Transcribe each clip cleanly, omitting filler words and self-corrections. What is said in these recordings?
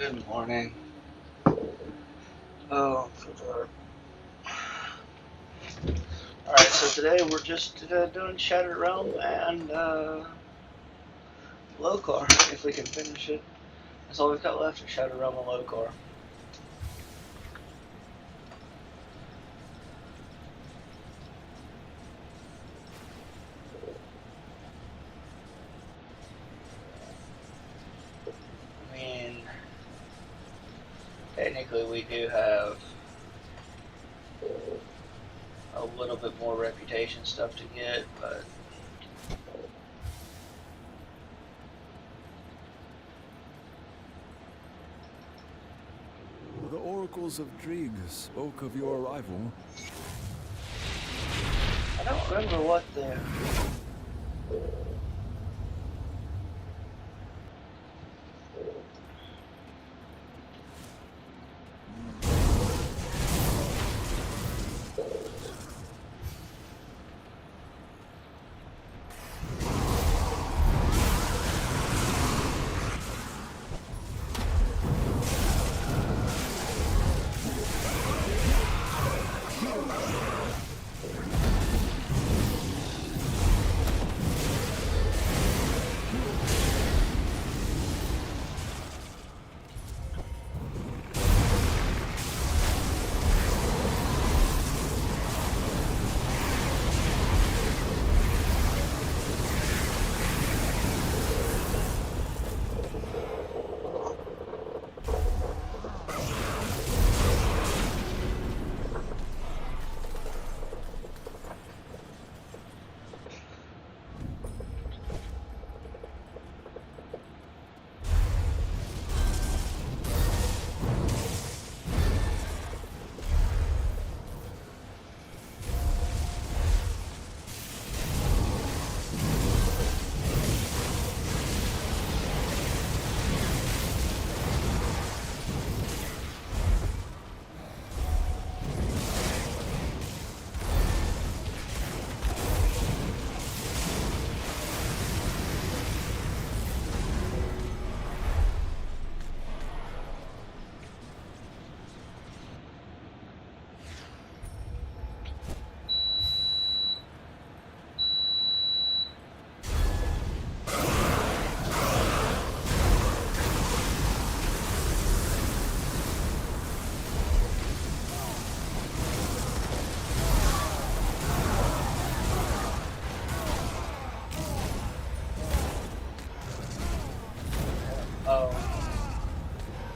Good morning. Oh, so dark. Alright, so today we're just doing Shattered Realm and Locar, if we can finish it. That's all we've got left is Shattered Realm and Locar. I mean, technically we do have a little bit more reputation stuff to get, but The oracles of Drieg spoke of your arrival. I don't remember what the...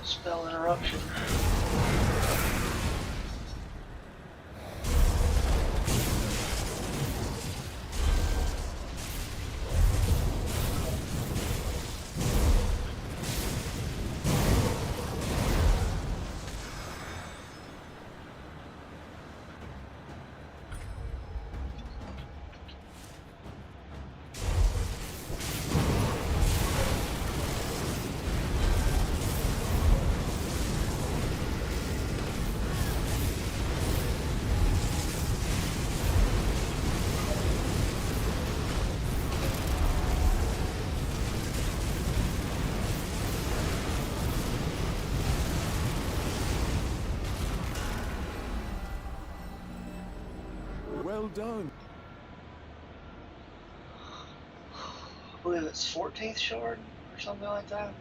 spell interruption. Well done. I believe it's 14th shard or something like that.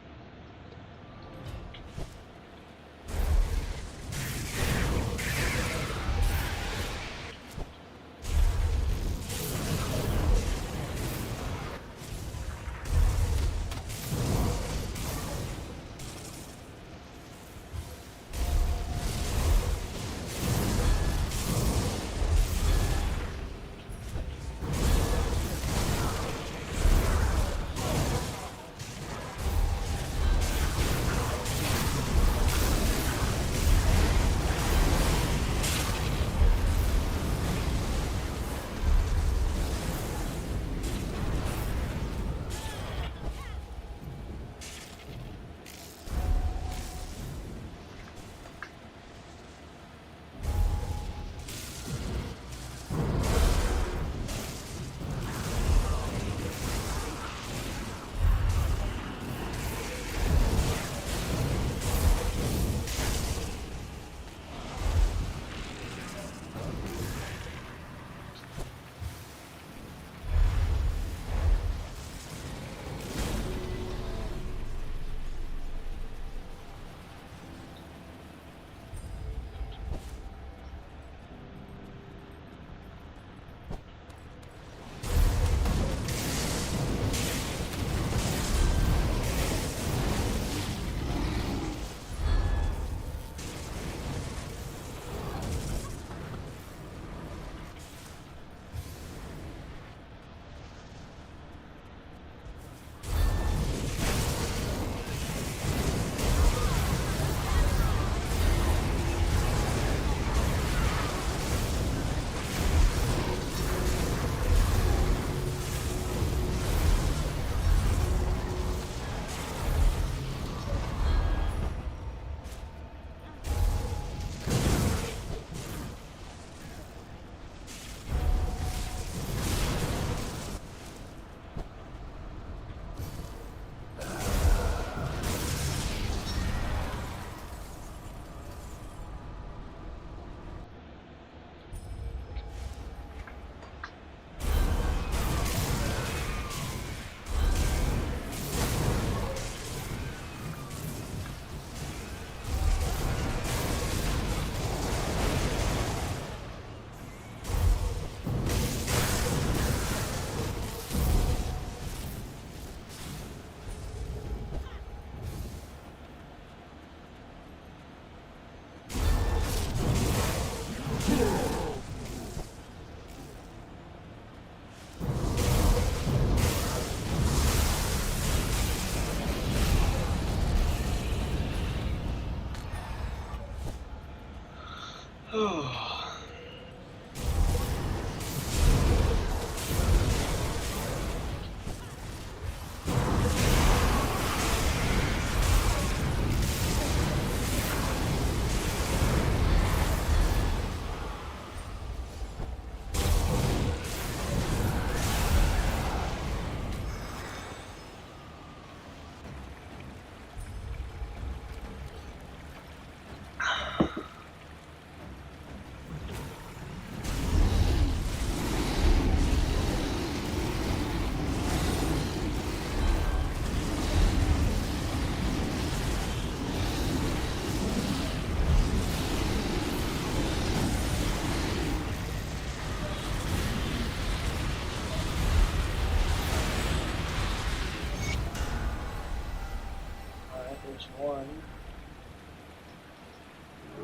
There's one.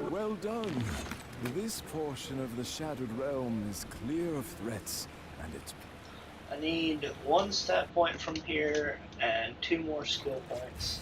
Well done. This portion of the Shattered Realm is clear of threats, and it's... I need 1 stat point from here and 2 more skill points.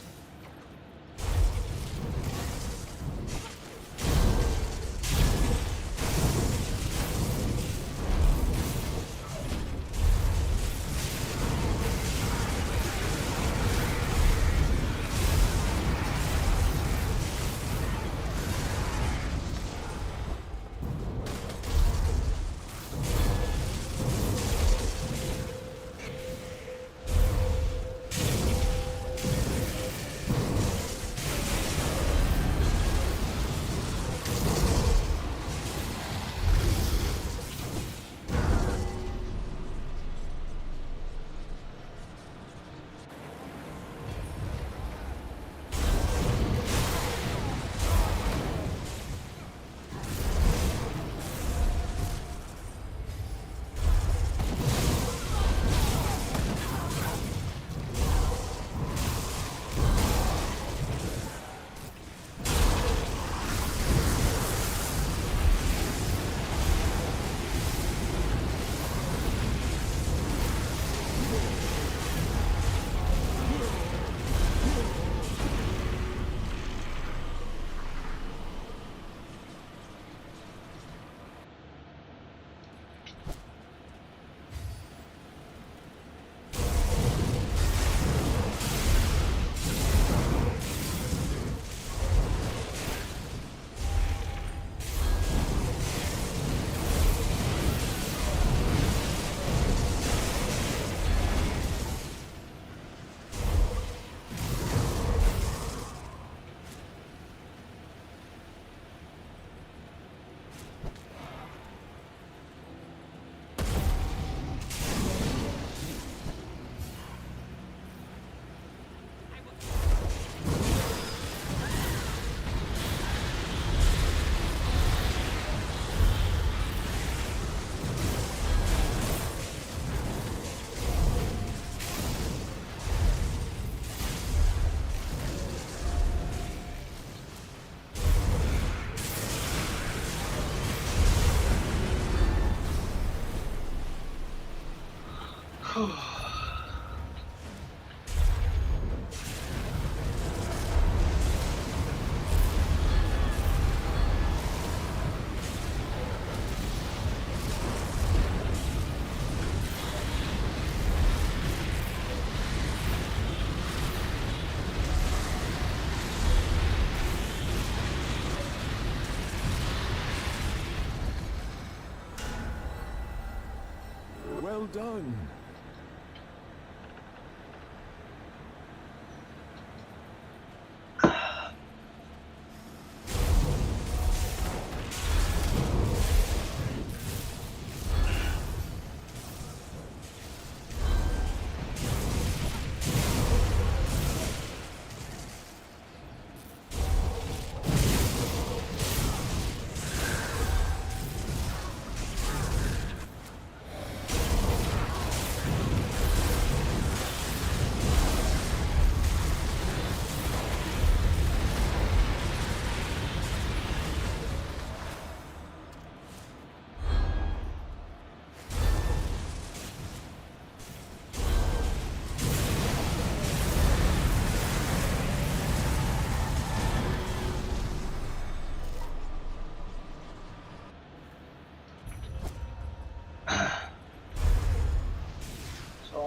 Well done.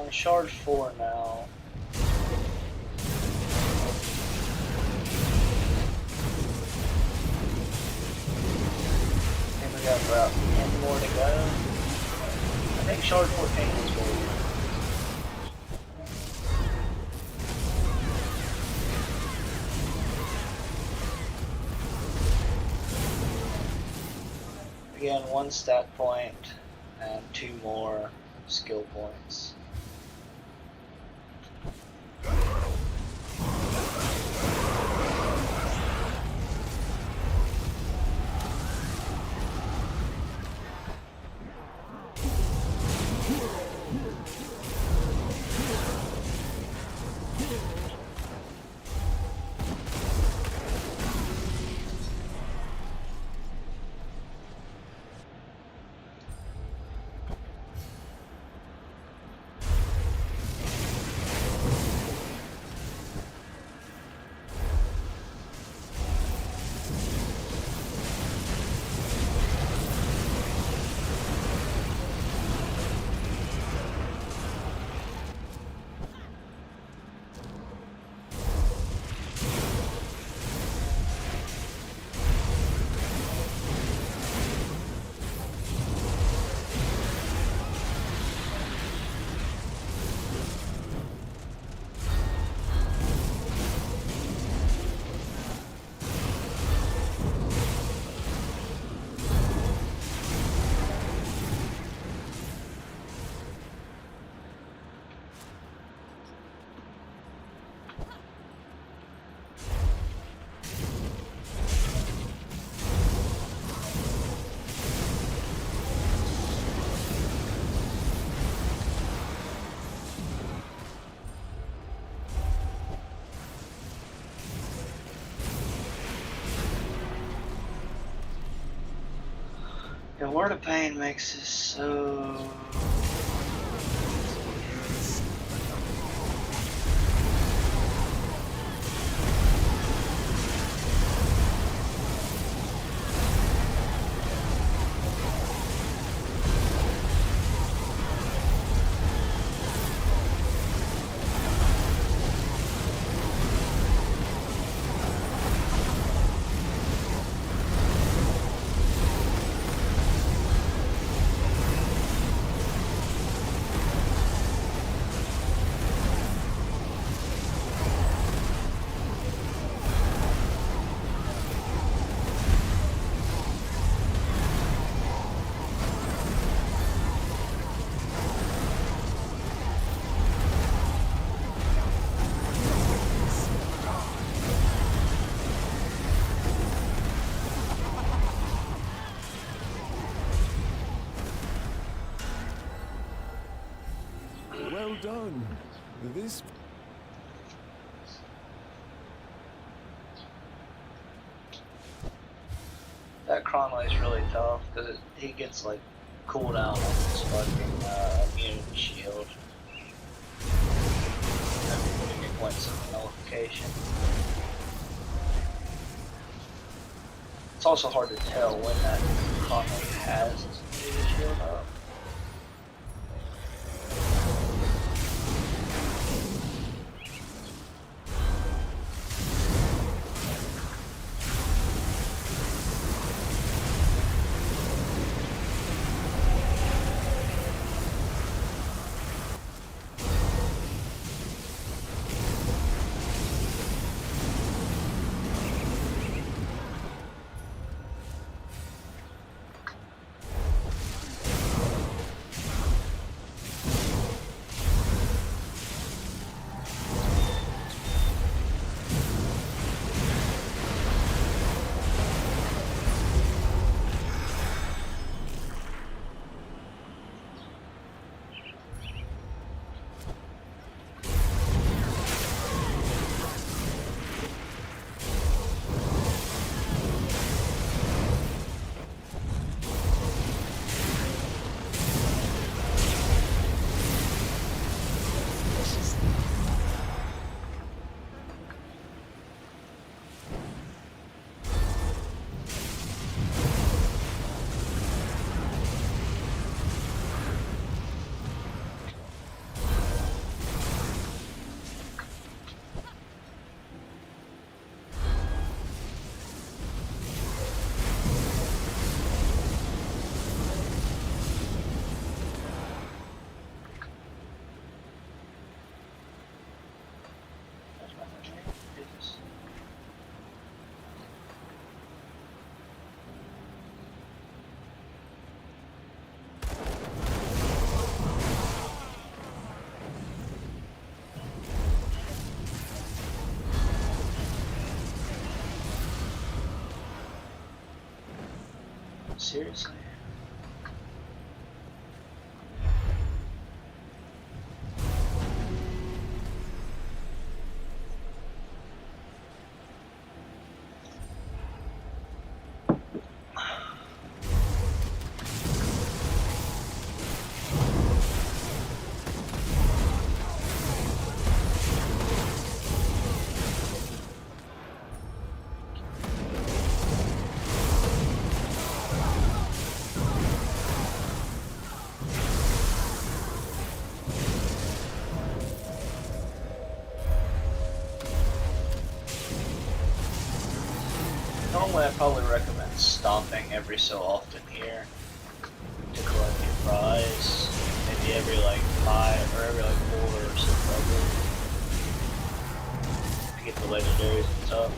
We're on shard 4 now. I think we got about 10 more to go. I think shard 14 is where we're again, 1 stat point and 2 more skill points. The Word of Pain makes this so... Well done. This That Cronway's really tough because he gets like cooldown on his fucking immune shield. Every 50 points of nullification. It's also hard to tell when that Cronway has his immune shield up. Seriously? Normally, I probably recommend stopping every so often here to collect your prize. Maybe every like 5 or every like 4 or so probably to get the legendaries and stuff.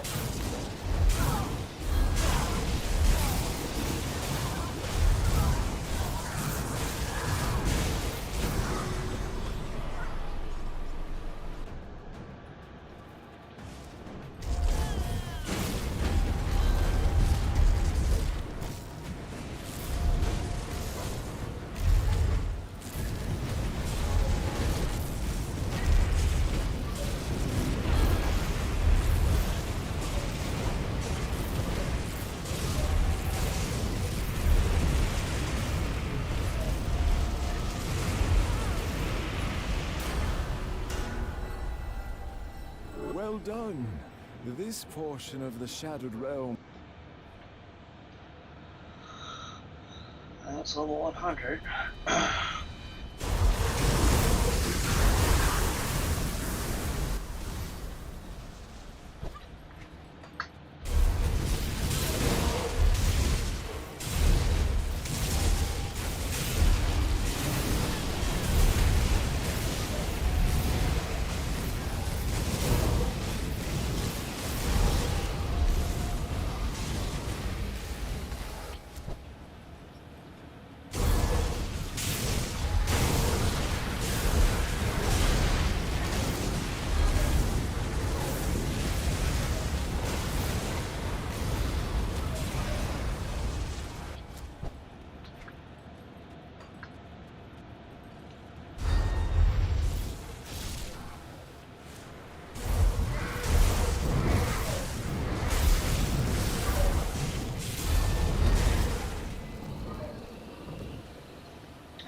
Well done. This portion of the Shattered Realm. That's level 100.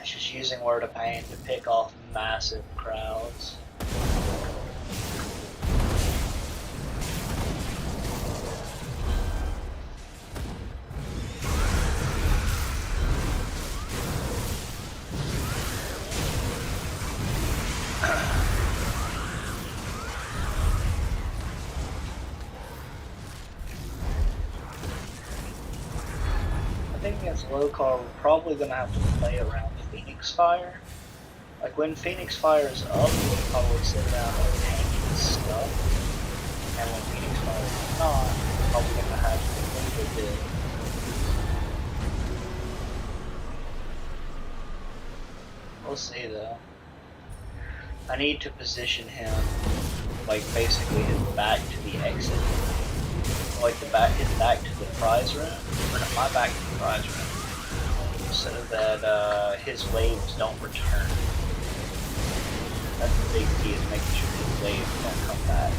It's just using Word of Pain to pick off massive crowds. I think against low card, we're probably going to have to play around Phoenix Fire. Like when Phoenix Fire is up, we can probably sit around and tank his stuff. And when Phoenix Fire is not, we're probably going to have to move a bit. We'll see though. I need to position him like basically his back to the exit. Like his back to the prize room, or not my back to the prize room, so that his waves don't return. That's the big key, is making sure his waves don't come back.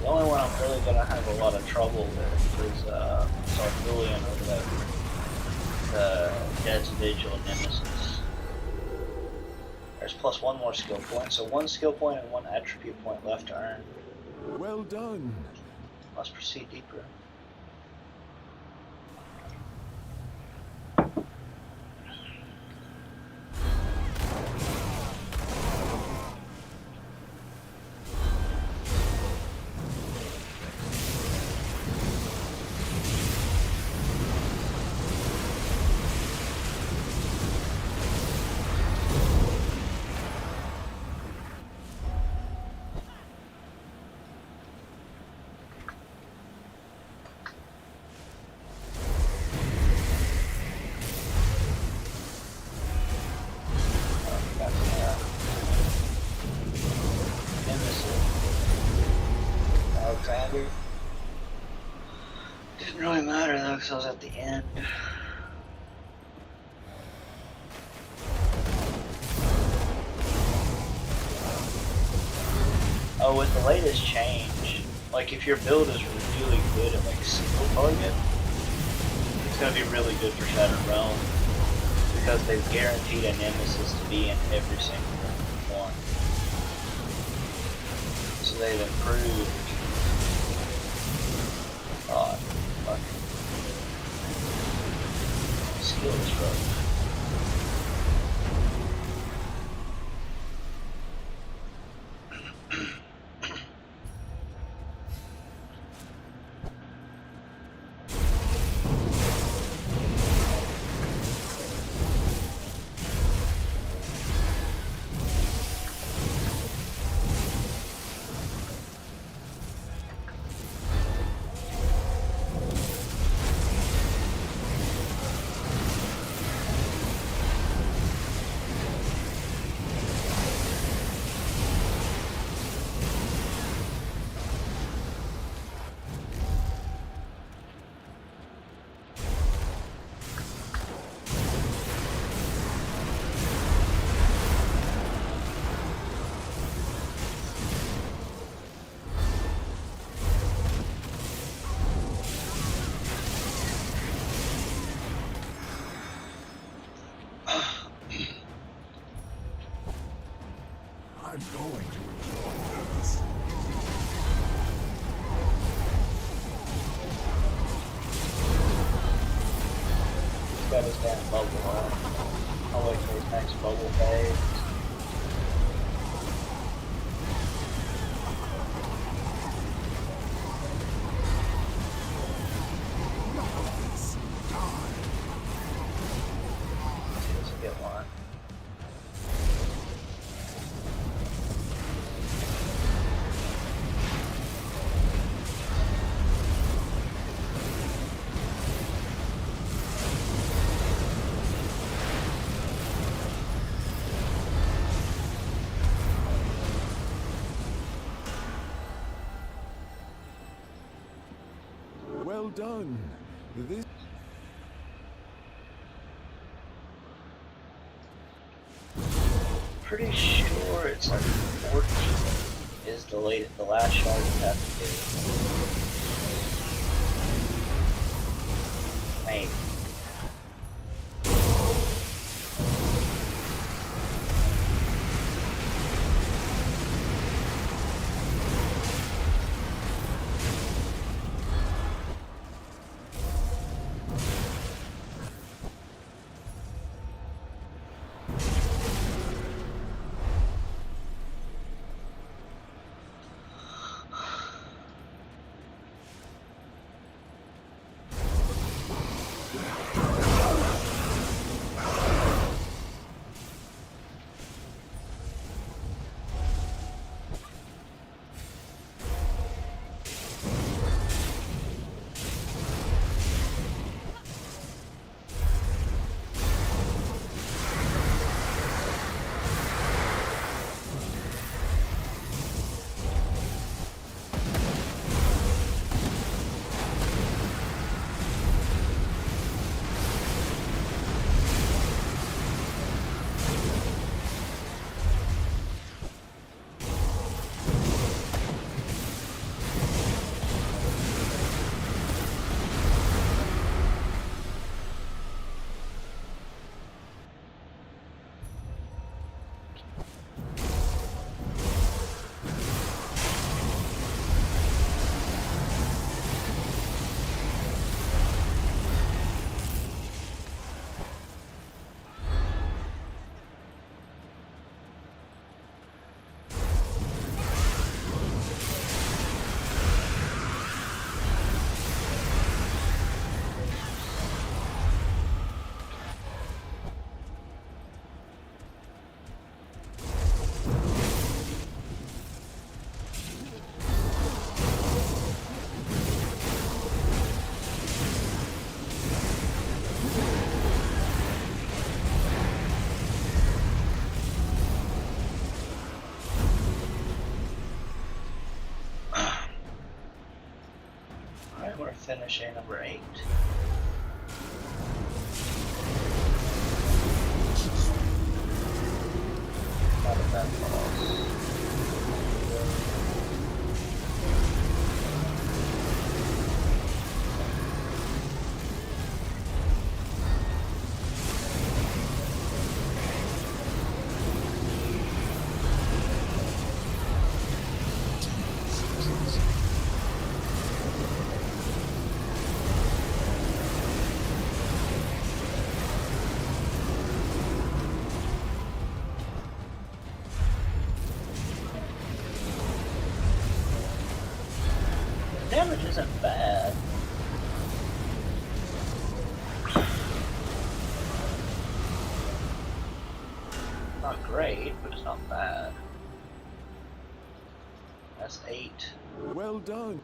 The only one I'm really gonna have a lot of trouble with is Sarthulian or the Dead's Vigil Nemesis. There's plus 1 more skill point, so 1 skill point and 1 attribute point left to earn. Well done. Must proceed deeper. because I was at the end. Oh, with the latest change, like if your build is really good at like single target, it's gonna be really good for Shattered Realm because they've guaranteed a nemesis to be in every single one. So they've improved. God, fucking skill is rough. I'm going to enjoy this. He's got his damn bubble on. I'll wait for his next bubble phase. Let's get one. Well done. This Pretty sure it's like 14 is the last shard you have to do. Maybe. Alright, we're finishing number 8. Not great, but it's not bad. That's 8. Well done.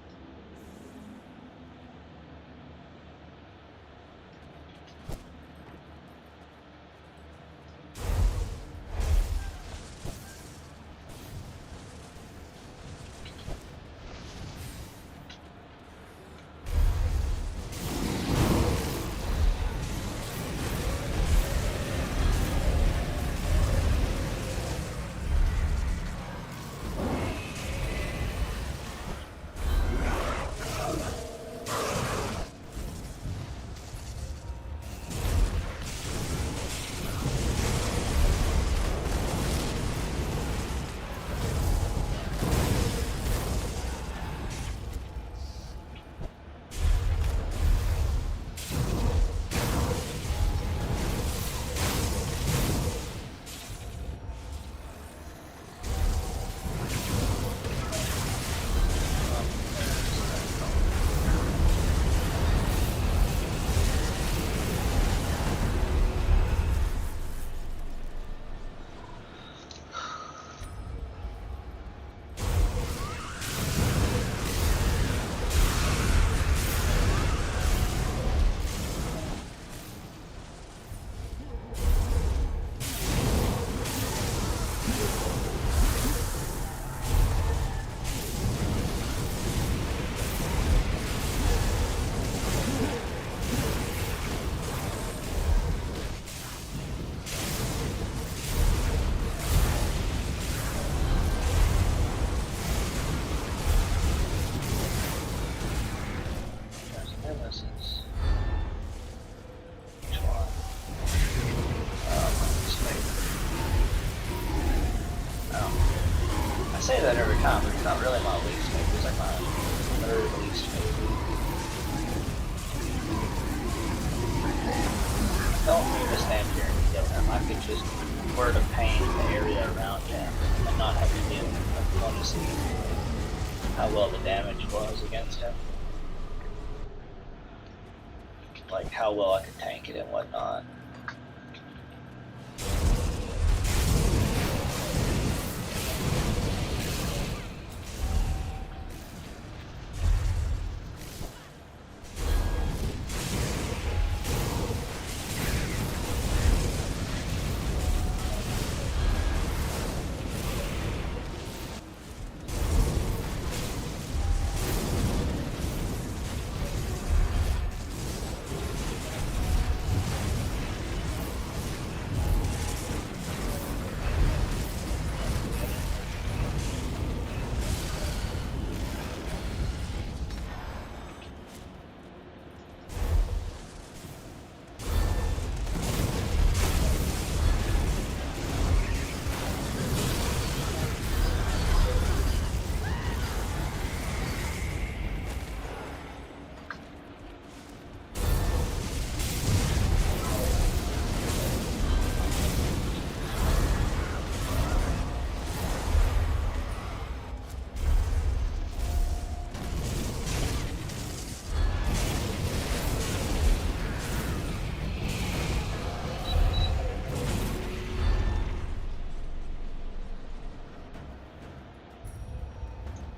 I say that every time, but it's not really my least favorite. It's like my third least favorite. I don't need to stand here and kill him. I could just word of pain the area around him and not have to deal with him. I want to see how well the damage was against him. Like how well I could tank it and whatnot.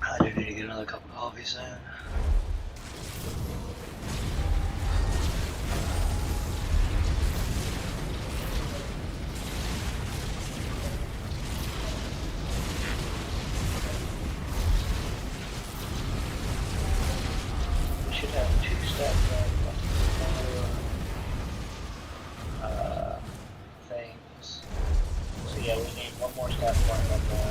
I do need to get another cup of coffee soon. We should have 2 step things. So yeah, we need 1 more step point, 1 more.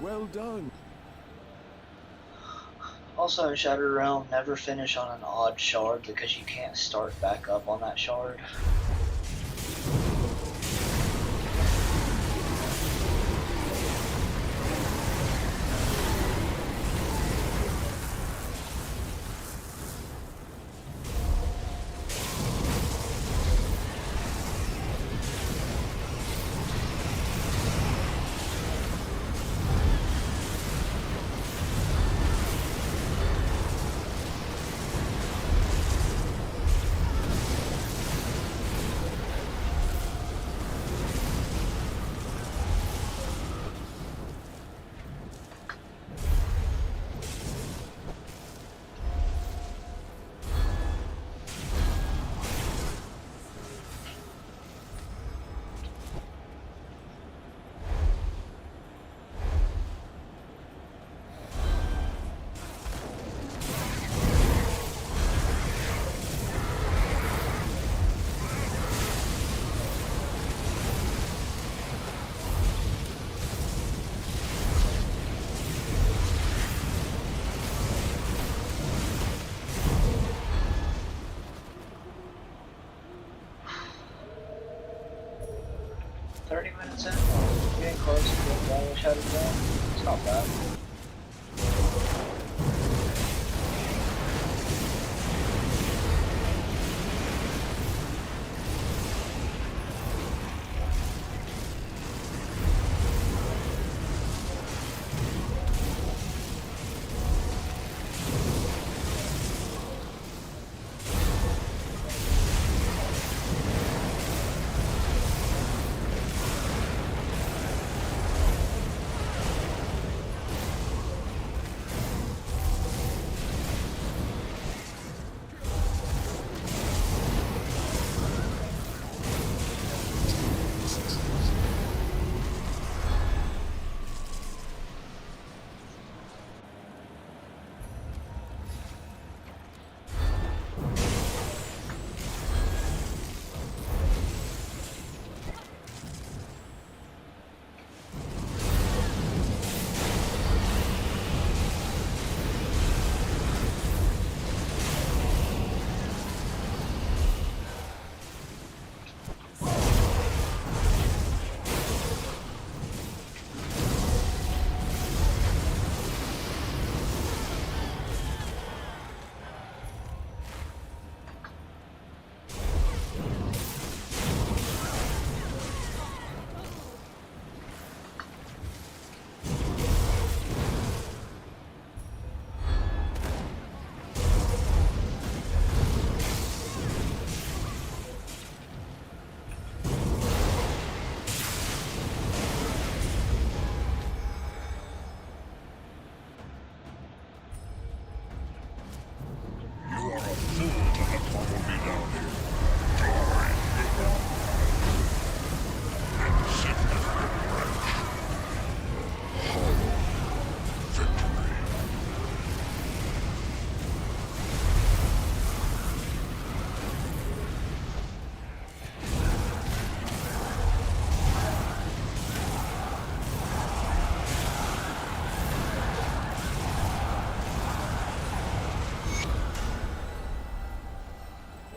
Well done. Also in Shattered Realm, never finish on an odd shard because you can't start back up on that shard. That's it. Getting close to getting done with Shattered Realm. It's not bad.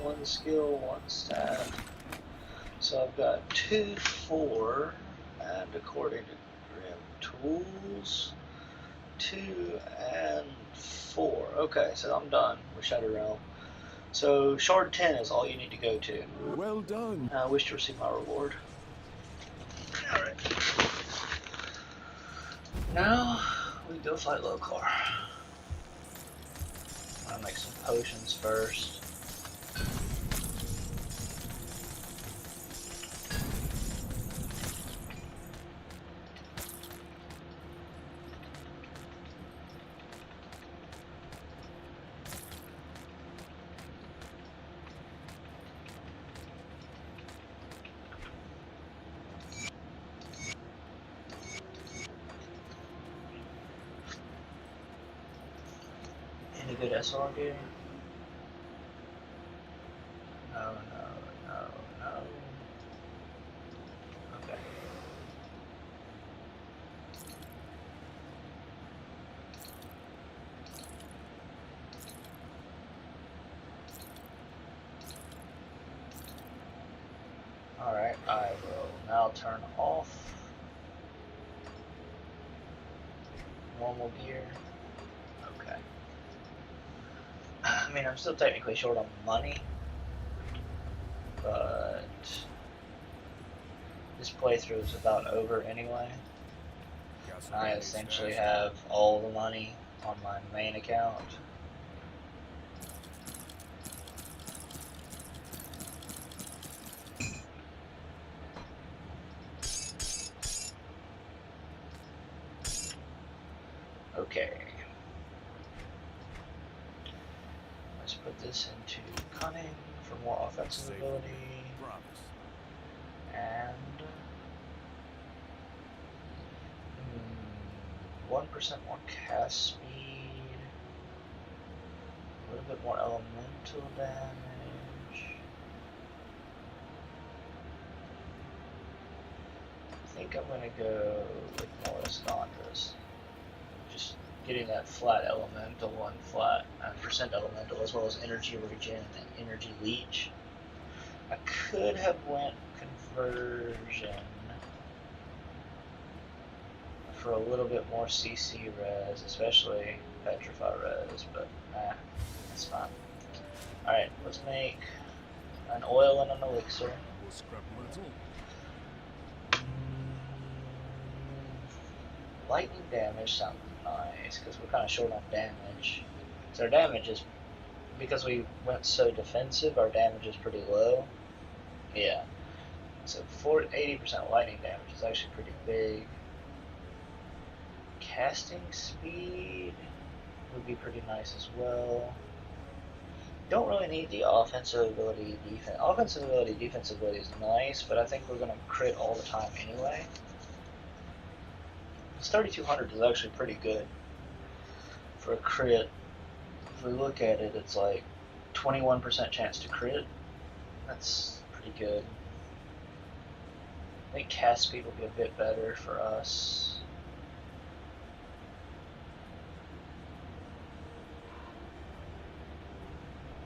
One skill, one stat. So I've got 2, 4, and according to Grim Tools, 2 and 4. Okay, so I'm done with Shadow Realm. So Shard 10 is all you need to go to. Well done. I wish to receive my reward. Alright. Now we go fight Lokar. I'm gonna make some potions first. Any good SR gear? No, no, no, no. Okay. Alright, I will now turn off normal gear. Okay. I mean, I'm still technically short on money, but this playthrough is about over anyway. And I essentially have all the money on my main account. Okay. Let's put this into cunning for more offensive ability. And 1% more cast speed. A little bit more elemental damage. I think I'm gonna go with more Escandras. Just getting that flat elemental and flat percent elemental, as well as energy regen and energy leech. I could have went conversion, for a little bit more CC res, especially Petrify res, but that's fine. Alright, let's make an oil and an elixir. We'll scrap metal. Lightning damage sounds nice, because we're kind of short on damage. So our damage is, because we went so defensive, our damage is pretty low. Yeah. So 80% lightning damage is actually pretty big. Casting speed would be pretty nice as well. Don't really need the offensive ability, offensive ability, defensive ability is nice, but I think we're going to crit all the time anyway. This 3200 is actually pretty good for a crit. If we look at it, it's like 21% chance to crit. That's pretty good. I think cast speed will be a bit better for us.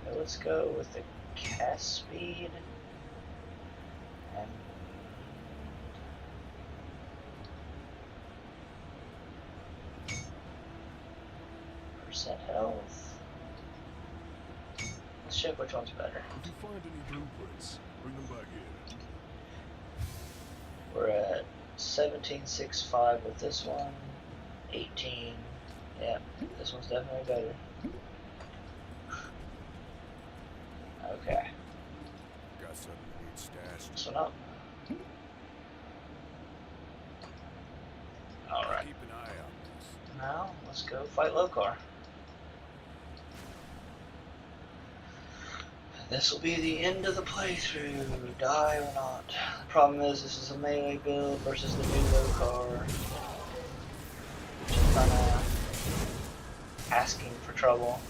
Okay, let's go with the cast speed. And percent health. Let's check which one's better. If you find any blueprints, bring them back here. We're at 17.65 with this one. 18. Yeah, this one's definitely better. Okay. Got something you need stashed. This one up. Alright. Keep an eye on this. Now, let's go fight Lokar. This will be the end of the playthrough, die or not. The problem is, this is a melee build versus the new Lokar. Which is kinda asking for trouble.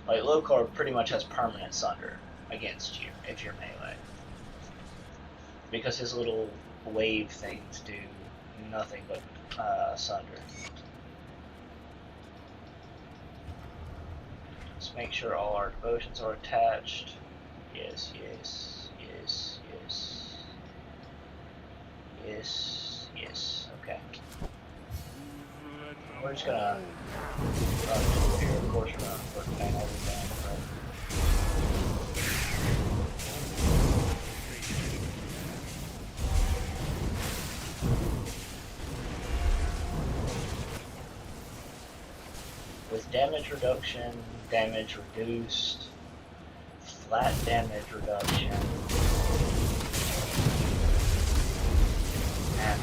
Like, Lokar pretty much has permanent sunder against you if you're melee. Because his little wave things do nothing but sunder. Let's make sure all our devotions are attached. Yes, yes, yes, yes. Yes, yes, okay. We're just gonna run here, of course we're gonna put paint everything, but with damage reduction, damage reduced, flat damage reduction, and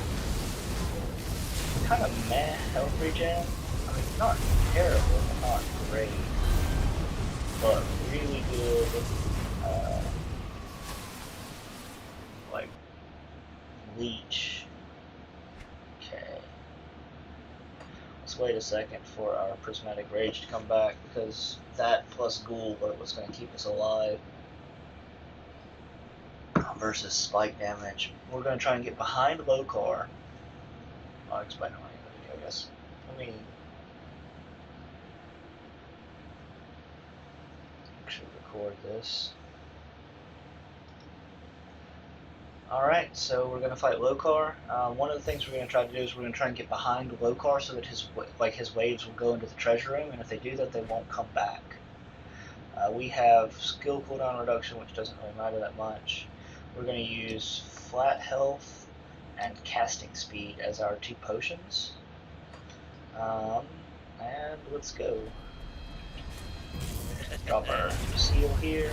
kind of meh health regen. I mean, not terrible, but not great, but really good, like, leech. Okay. Let's wait a second for our prismatic rage to come back, because that plus ghoul are what's going to keep us alive versus spike damage. We're going to try and get behind Lokar. I'll explain it later, I guess. Let me actually record this. Alright, so we're going to fight Lokar. One of the things we're going to try to do is we're going to try and get behind Lokar so that his waves will go into the treasure room, and if they do that, they won't come back. We have skill cooldown reduction, which doesn't really matter that much. We're going to use flat health and casting speed as our two potions. And let's go. Drop our seal here.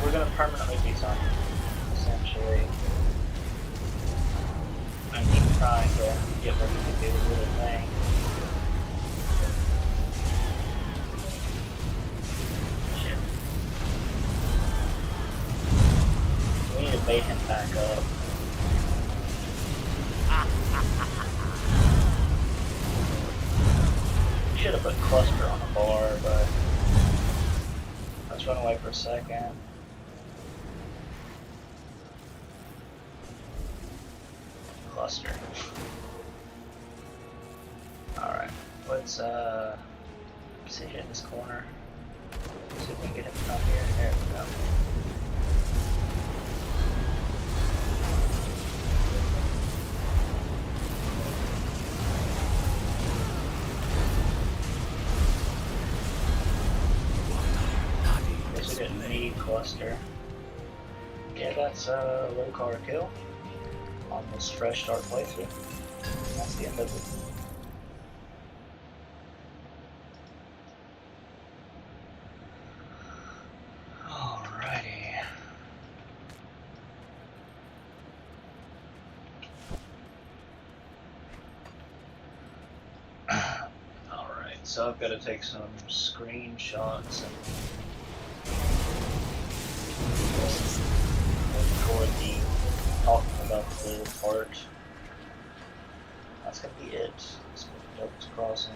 We're going to permanently do something, essentially. And keep trying to get where we can do the little thing. Shit. We need to bait him back up. Should have put cluster on the bar, but let's run away for a second. Cluster. Alright, let's See it in this corner. See if we can get him from here. There we go. Guess we didn't need cluster. Yeah, that's a low car kill on this fresh start playthrough. That's the end of it. Alrighty. Alright, so I've got to take some screenshots and record the talking about the little part. That's gonna be it. Let's go to Devil's Crossing.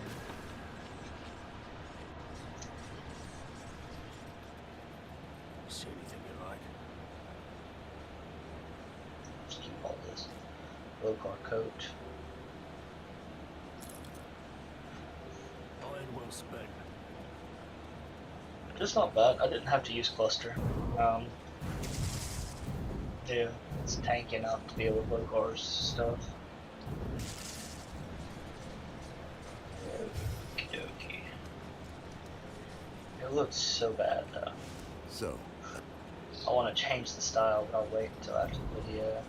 See anything you like? Just keep all this. Low car coat. Iron well spent. Just not bad. I didn't have to use cluster. Yeah, it's tanky enough to deal with low cars stuff. Okie dokie. It looks so bad though. So, I want to change the style, but I'll wait until after the video.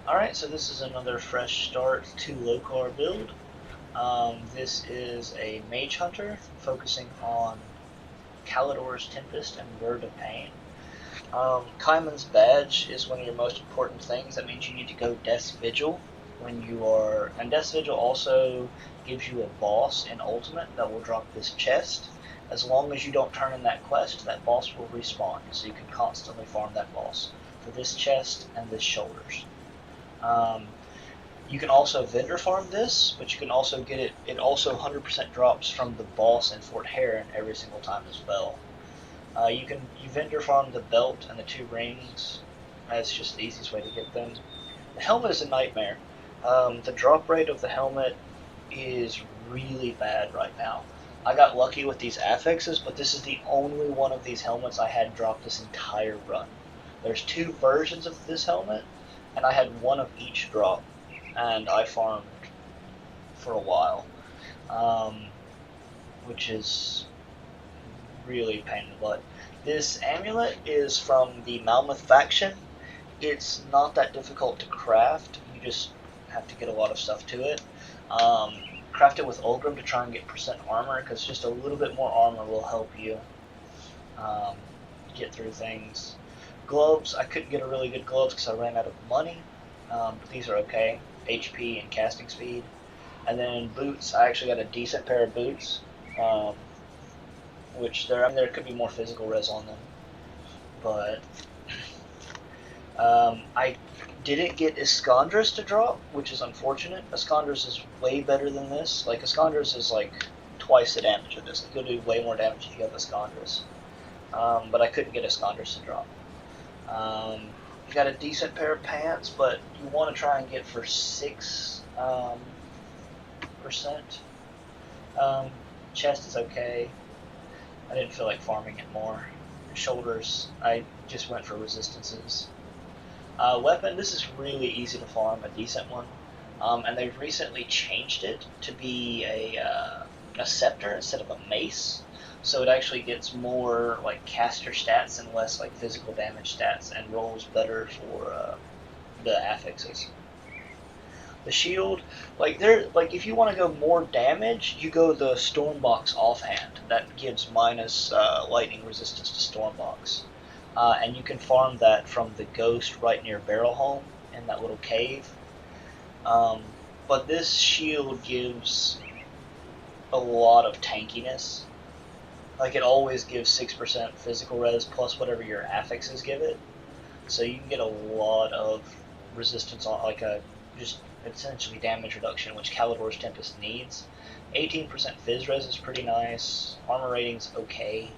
Alright, so this is another fresh start to low car build. This is a Mage Hunter focusing on Kalidor's Tempest and Word of Pain. Kaiman's Badge is one of your most important things. That means you need to go Death's Vigil when you are... And Death's Vigil also gives you a boss in Ultimate that will drop this chest. As long as you don't turn in that quest, that boss will respawn, so you can constantly farm that boss for this chest and this shoulders. You can also vendor farm this, but you can also get it. It also 100% drops from the boss in Fort Heron every single time as well. You vendor farm the belt and the 2 rings. That's just the easiest way to get them. The helmet is a nightmare. The drop rate of the helmet is really bad right now. I got lucky with these affixes, but this is the only one of these helmets I had drop this entire run. There's 2 versions of this helmet, and I had 1 of each drop, and I farmed for a while, which is really a pain in the butt. This amulet is from the Malmoth faction. It's not that difficult to craft. You just have to get a lot of stuff to it. Craft it with Ulgrim to try and get % armor, because just a little bit more armor will help you get through things. Gloves, I couldn't get a really good gloves because I ran out of money, but these are okay. HP and casting speed. And then boots, I actually got a decent pair of boots, which there could be more physical res on them, but I didn't get Iskandris to drop, which is unfortunate. Iskandris is way better than this. Like, Iskandris is like twice the damage of this. You'll do way more damage if you have Iskandris. But I couldn't get Iskandris to drop. You got a decent pair of pants, but you want to try and get for 6%. Chest is okay. I didn't feel like farming it more. Shoulders, I just went for resistances. Weapon, this is really easy to farm, a decent one. And they've recently changed it to be a scepter instead of a mace. So it actually gets more like caster stats and less like physical damage stats, and rolls better for the affixes. The shield, if you want to go more damage, you go the Stormbox offhand. That gives minus lightning resistance to Stormbox. And you can farm that from the ghost right near Barrelholm in that little cave. But this shield gives a lot of tankiness. Like, it always gives 6% physical res plus whatever your affixes give it. So you can get a lot of resistance on, like, just essentially damage reduction, which Kalidor's Tempest needs. 18% phys res is pretty nice. Armor rating's okay.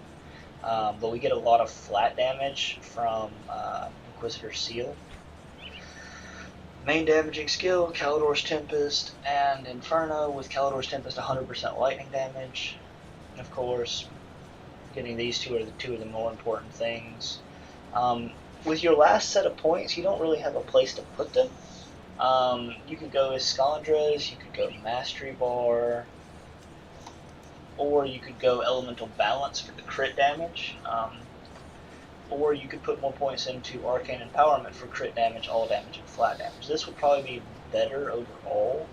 But we get a lot of flat damage from Inquisitor Seal. Main damaging skill, Kalidor's Tempest and Inferno, with Kalidor's Tempest 100% lightning damage. And of course, getting these two are two of the more important things. With your last set of points, you don't really have a place to put them. You could go Iskandras, you could go Mastery Bar, or you could go Elemental Balance for the crit damage. Or you could put more points into Arcane Empowerment for crit damage, all damage, and flat damage. This would probably be better overall,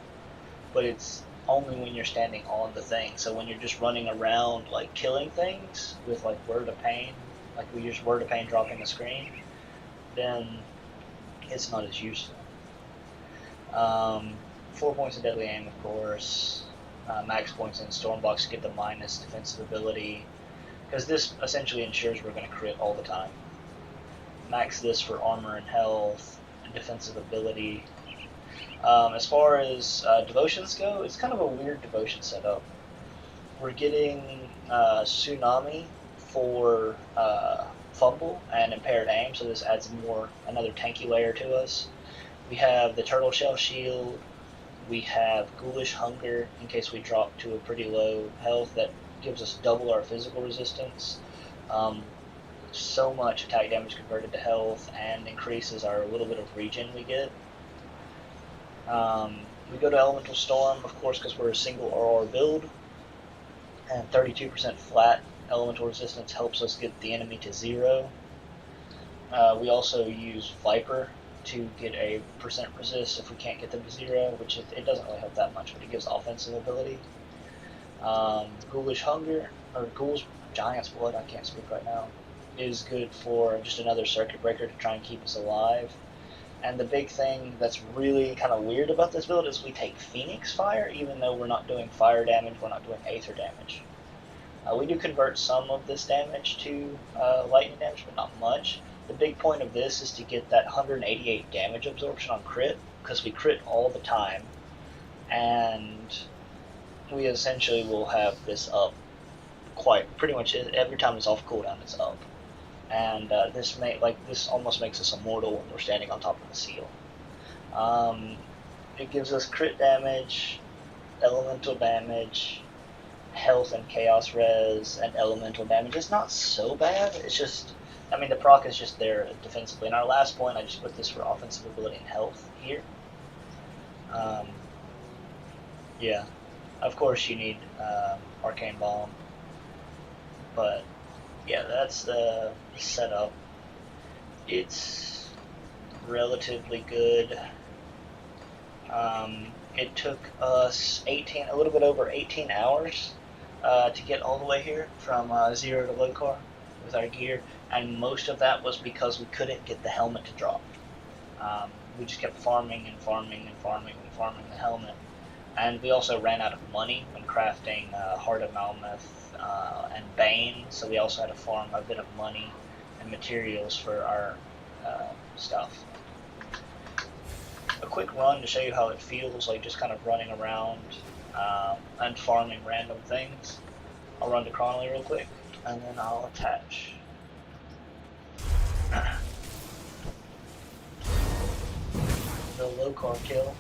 but it's only when you're standing on the thing. So when you're just running around like killing things with like Word of Pain, like we use Word of Pain dropping the screen, then it's not as useful. 4 points in Deadly Aim, of course. Max points in Stormbox to get the minus defensive ability, because this essentially ensures we're going to crit all the time. Max this for armor and health and defensive ability. As far as devotions go, it's kind of a weird devotion setup. We're getting Tsunami for Fumble and Impaired Aim, so this adds another tanky layer to us. We have the Turtle Shell Shield. We have Ghoulish Hunger in case we drop to a pretty low health that gives us double our physical resistance. So much attack damage converted to health and increases our little bit of regen we get. We go to Elemental Storm, of course, because we're a single RR build. And 32% flat elemental resistance helps us get the enemy to 0. We also use Viper to get a percent resist if we can't get them to 0, which it doesn't really help that much, but it gives offensive ability. Ghoulish Hunger, or Ghoul's Giant's Blood, I can't speak right now, is good for just another circuit breaker to try and keep us alive. And the big thing that's really kind of weird about this build is we take Phoenix Fire, even though we're not doing fire damage, we're not doing Aether damage. We do convert some of this damage to lightning damage, but not much. The big point of this is to get that 188 damage absorption on crit, because we crit all the time, and we essentially will have this up pretty much every time it's off cooldown, it's up. And this almost makes us immortal when we're standing on top of the seal. It gives us crit damage, elemental damage, health and chaos res, and elemental damage. It's not so bad. It's just, I mean, the proc is just there defensively. In our last point, I just put this for offensive ability and health here. Yeah, of course you need Arcane Bomb, but yeah, that's the setup. It's relatively good. It took us a little bit over 18 hours to get all the way here from 0 to Lokar with our gear, and most of that was because we couldn't get the helmet to drop. We just kept farming and farming and farming and farming the helmet, and we also ran out of money when crafting Heart of Malmeth and Bane, so we also had to farm a bit of money and materials for our stuff. A quick run to show you how it feels, like just kind of running around and farming random things. I'll run to Cronley real quick, and then I'll attach. The Lokar kill.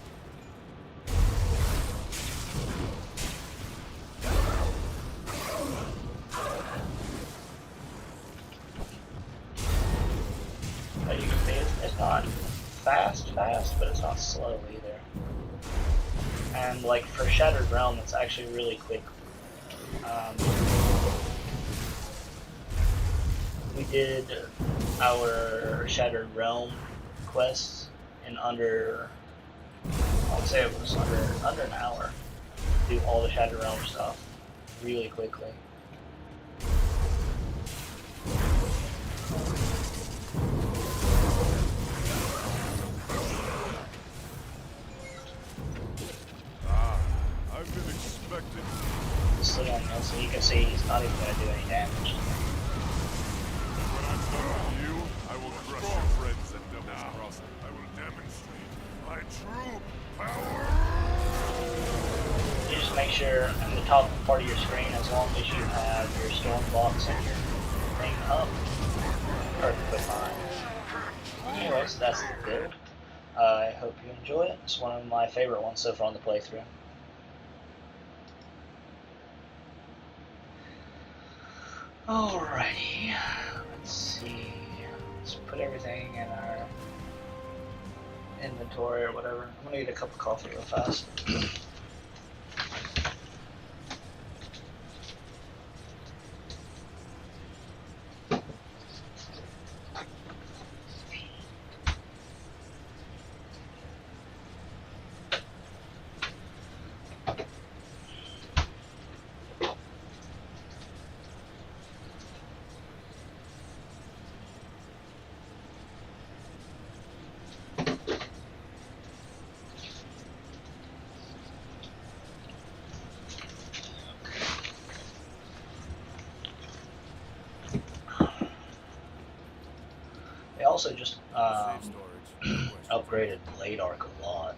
But you can see it's not fast, but it's not slow either. And like for Shattered Realm, it's actually really quick. We did our Shattered Realm quests in under, I would say it was under an hour. Do all the Shattered Realm stuff really quickly. I've been expecting. Just sit on this, so you can see he's not even going to do any damage. When I'm done with you, I will crush your friends and now I will demonstrate my true power. You just make sure in the top part of your screen, as long as you have your storm box and your thing up, perfectly fine. Anyways, that's the build. I hope you enjoy it. It's one of my favorite ones so far on the playthrough. Alrighty, let's see. Let's put everything in our inventory or whatever. I'm gonna get a cup of coffee real fast. They also just Safe storage. No questions. upgraded Blade Arc a lot.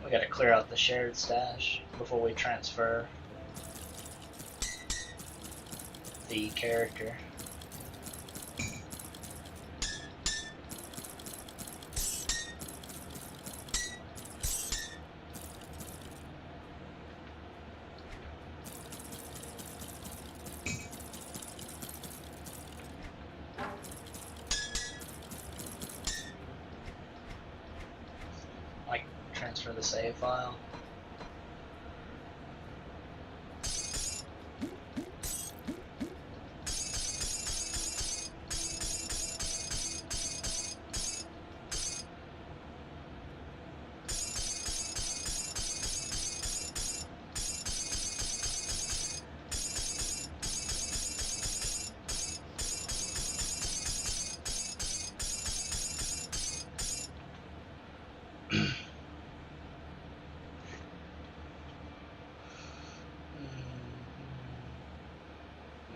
We gotta clear out the shared stash before we transfer the character. Like, transfer the save file.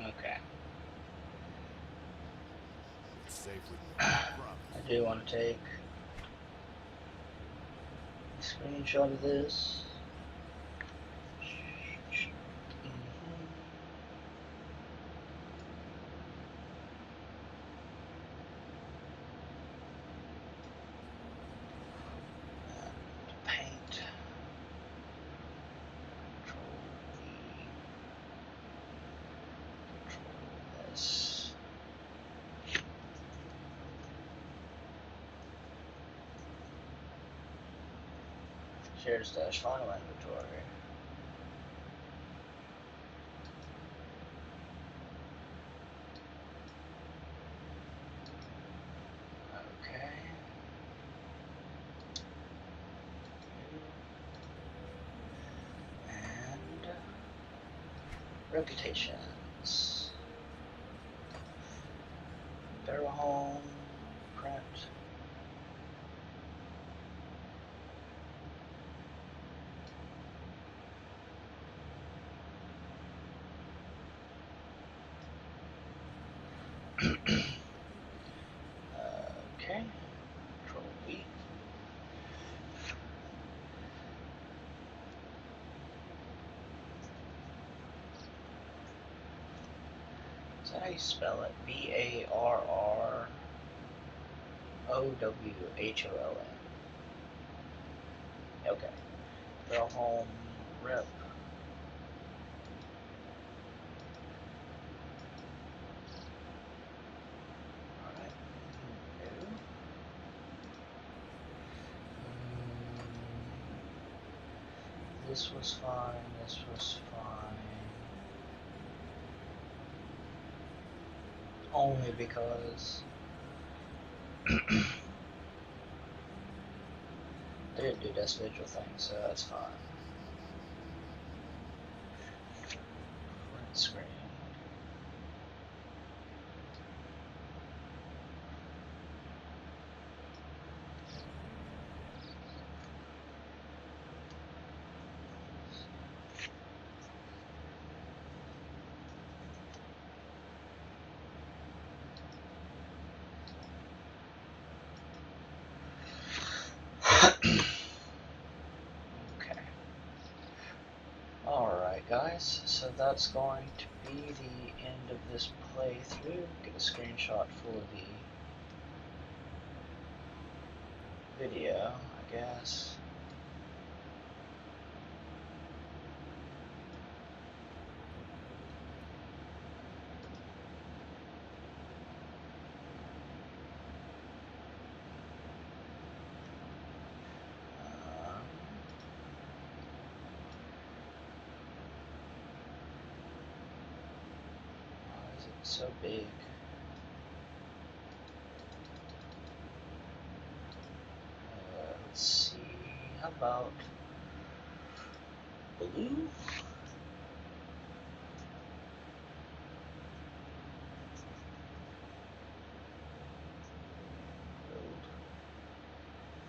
Okay. It's safe with me. I promise. I do want to take a screenshot of this. Paint. Control V. Control S. Shared stash final inventory. Okay. And reputations. Barrel home. Print. Okay. Control V. Is that how you spell it? Barrowholm. Okay. Barrel home rep. Alright. New. This was fine, this was fine. Only because they didn't do this vigil thing, so that's fine. Print screen. Okay. Alright guys, so that's going to be the end of this playthrough. Get a screenshot for the video, I guess. Why is it so big? Let's see, how about blue? Build.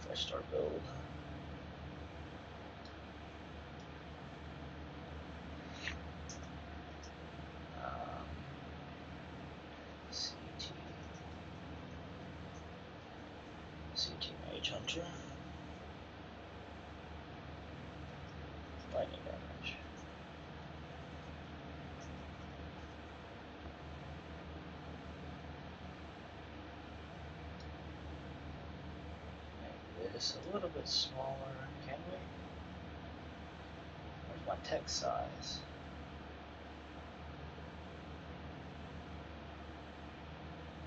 Fresh start build. CT. CT Mage Hunter. Lightning damage. Make this a little bit smaller, can we? Where's my text size?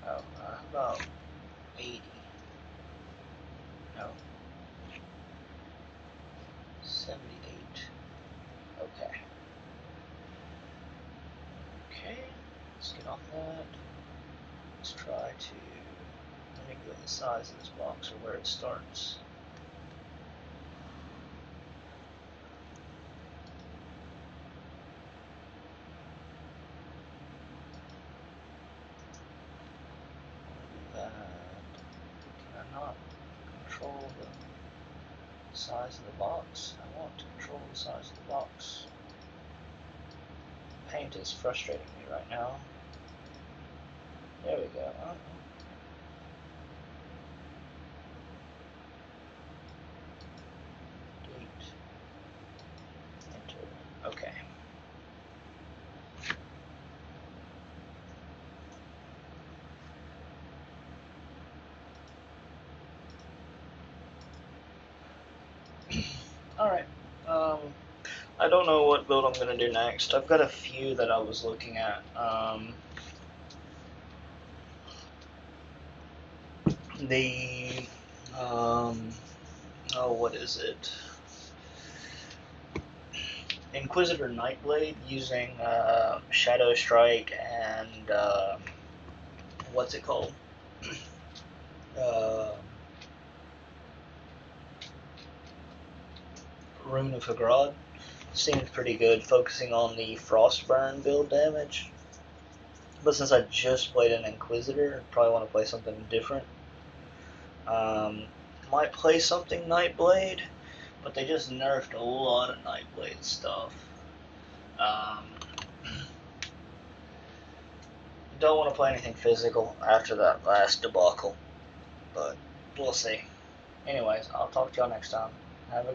Oh, how about 80? No. 78. Okay. Okay, let's get on that. Let's try to manipulate the size of this box or where it starts. That. Can I not control the size of the box? I want to control the size of the box. Paint is frustrating me right now. There we go. Delete. Enter. Okay. Alright. I don't know what build I'm going to do next. I've got a few that I was looking at. Oh, what is it? Inquisitor Nightblade using Shadow Strike and what's it called? Rune of Hagrad. Seems pretty good, focusing on the Frostburn build damage. But since I just played an Inquisitor, I probably want to play something different. Might play something Nightblade, but they just nerfed a lot of Nightblade stuff. Don't want to play anything physical after that last debacle, but we'll see. Anyways, I'll talk to y'all next time. Have a